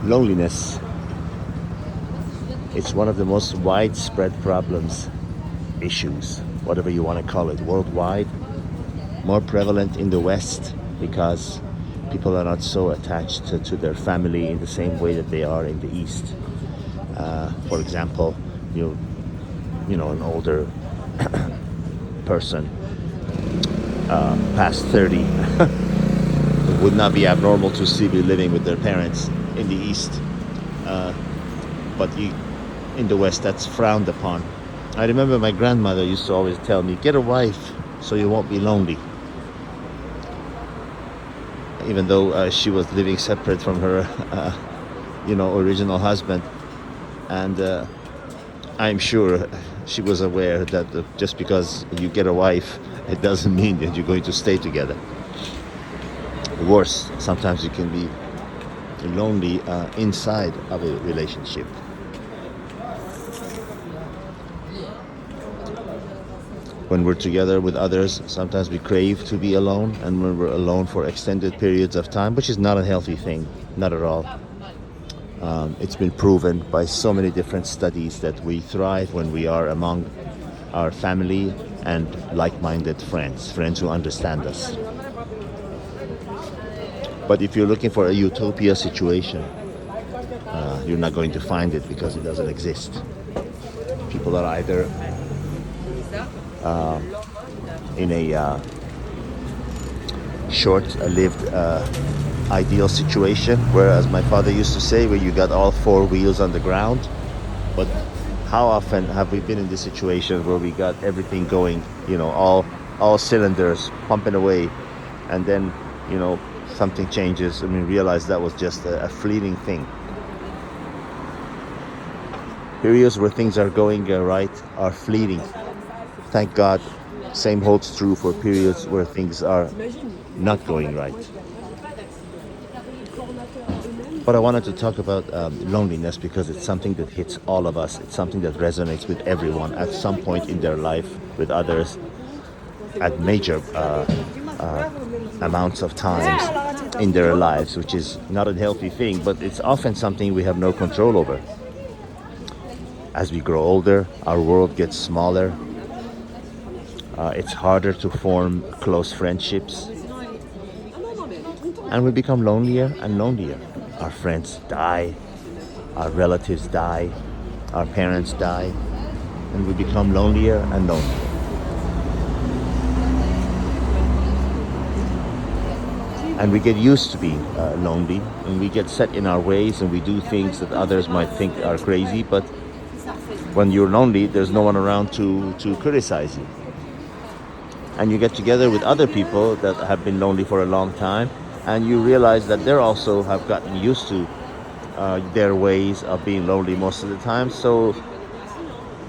Loneliness, it's one of the most widespread problems, issues, whatever you want to call it, worldwide. More prevalent in the West because people are not so attached to their family in the same way that they are in the East. For example, an older person past 30 it would not be abnormal to still be living with their parents in the East, but in the West that's frowned upon. I remember my grandmother used to always tell me, get a wife so you won't be lonely, even though she was living separate from her original husband. And I'm sure she was aware that just because you get a wife, it doesn't mean that you're going to stay together. Worse, sometimes you can be lonely inside of a relationship. When we're together with others, sometimes we crave to be alone, and when we're alone for extended periods of time, which is not a healthy thing, not at all. It's been proven by so many different studies that we thrive when we are among our family and like-minded friends who understand us. But if you're looking for a utopia situation, you're not going to find it because it doesn't exist. People are either in a short-lived ideal situation, whereas my father used to say, where you got all four wheels on the ground. But how often have we been in this situation where we got everything going, all cylinders pumping away, and then something changes and we realize that was just a fleeting thing. Periods where things are going right are fleeting. Thank God. Same holds true for periods where things are not going right. But I wanted to talk about loneliness because it's something that hits all of us. It's something that resonates with everyone at some point in their life, with others at major amounts of times in their lives, which is not a healthy thing, but it's often something we have no control over. As we grow older, our world gets smaller. It's harder to form close friendships. And we become lonelier and lonelier. Our friends die, our relatives die, our parents die, and we become lonelier and lonelier. And we get used to being lonely, and we get set in our ways, and we do things that others might think are crazy, but when you're lonely, there's no one around to criticize you. And you get together with other people that have been lonely for a long time, and you realize that they also have gotten used to their ways of being lonely most of the time. So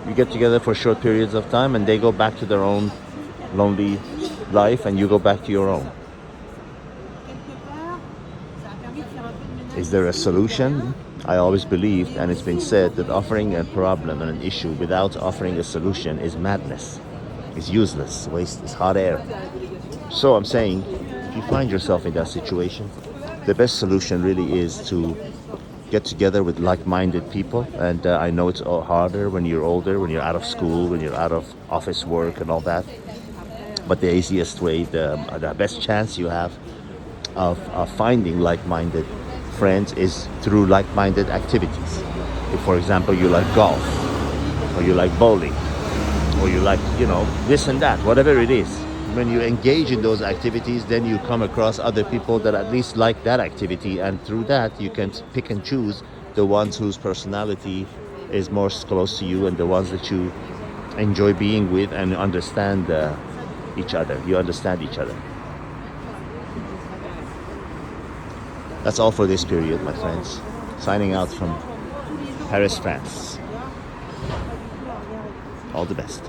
you get together for short periods of time, and they go back to their own lonely life, and you go back to your own. Is there a solution? I always believed, and it's been said, that offering a problem and an issue without offering a solution is madness. It's useless, waste, it's hot air. So I'm saying, if you find yourself in that situation, the best solution really is to get together with like-minded people. And I know it's all harder when you're older, when you're out of school, when you're out of office work and all that. But the easiest way, the best chance you have of finding like-minded friends is through like-minded activities. If, for example, you like golf, or you like bowling, or you like, this and that, whatever it is. When you engage in those activities, then you come across other people that at least like that activity, and through that you can pick and choose the ones whose personality is more close to you and the ones that you enjoy being with and understand each other. You understand each other. That's all for this period, my friends. Signing out from Paris, France. All the best.